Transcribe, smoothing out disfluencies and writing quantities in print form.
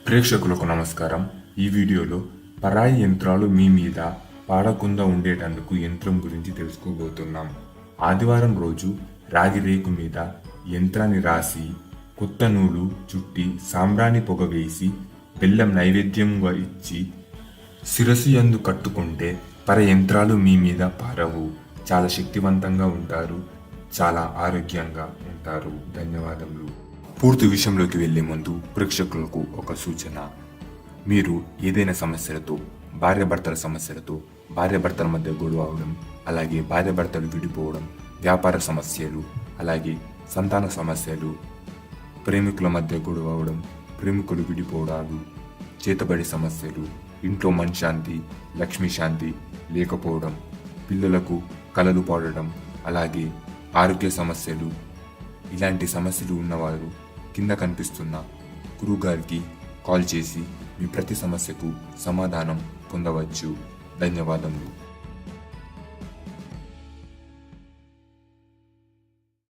ప్రేక్షకులకు నమస్కారం. ఈ వీడియోలో పరాయి యంత్రాలు మీ మీద పాడకుండా ఉండేటందుకు యంత్రం గురించి తెలుసుకోబోతున్నాం. ఆదివారం రోజు రాగి రేకు మీద యంత్రాన్ని రాసి కొత్త నూలు చుట్టి సాంబ్రాణి పొగ వేసి బెల్లం నైవేద్యంగా ఇచ్చి శిరస్సు యందు కట్టుకుంటే పర యంత్రాలు మీ మీద పారవు. చాలా శక్తివంతంగా ఉంటారు, చాలా ఆరోగ్యంగా ఉంటారు. ధన్యవాదములు. పూర్తి విషయంలోకి వెళ్లే ముందు ప్రేక్షకులకు ఒక సూచన. మీరు ఏదైనా సమస్యలతో, భార్యాభర్తల సమస్యలతో, భార్యాభర్తల మధ్య గొడవ అవడం, అలాగే భార్యాభర్తలు విడిపోవడం, వ్యాపార సమస్యలు, అలాగే సంతాన సమస్యలు, ప్రేమికుల మధ్య గొడవ అవడం, ప్రేమికులు విడిపోవడాలు, చేతబడి సమస్యలు, ఇంట్లో మనశ్శాంతి, లక్ష్మీ శాంతి లేకపోవడం, పిల్లలకు కలలు పాడడం, అలాగే ఆరోగ్య సమస్యలు, ఇలాంటి సమస్యలు ఉన్నవారు కింద కనిపిస్తున్న గురువు గారికి కాల్ చేసి మీ ప్రతి సమస్యకు సమాధానం పొందవచ్చు. ధన్యవాదములు.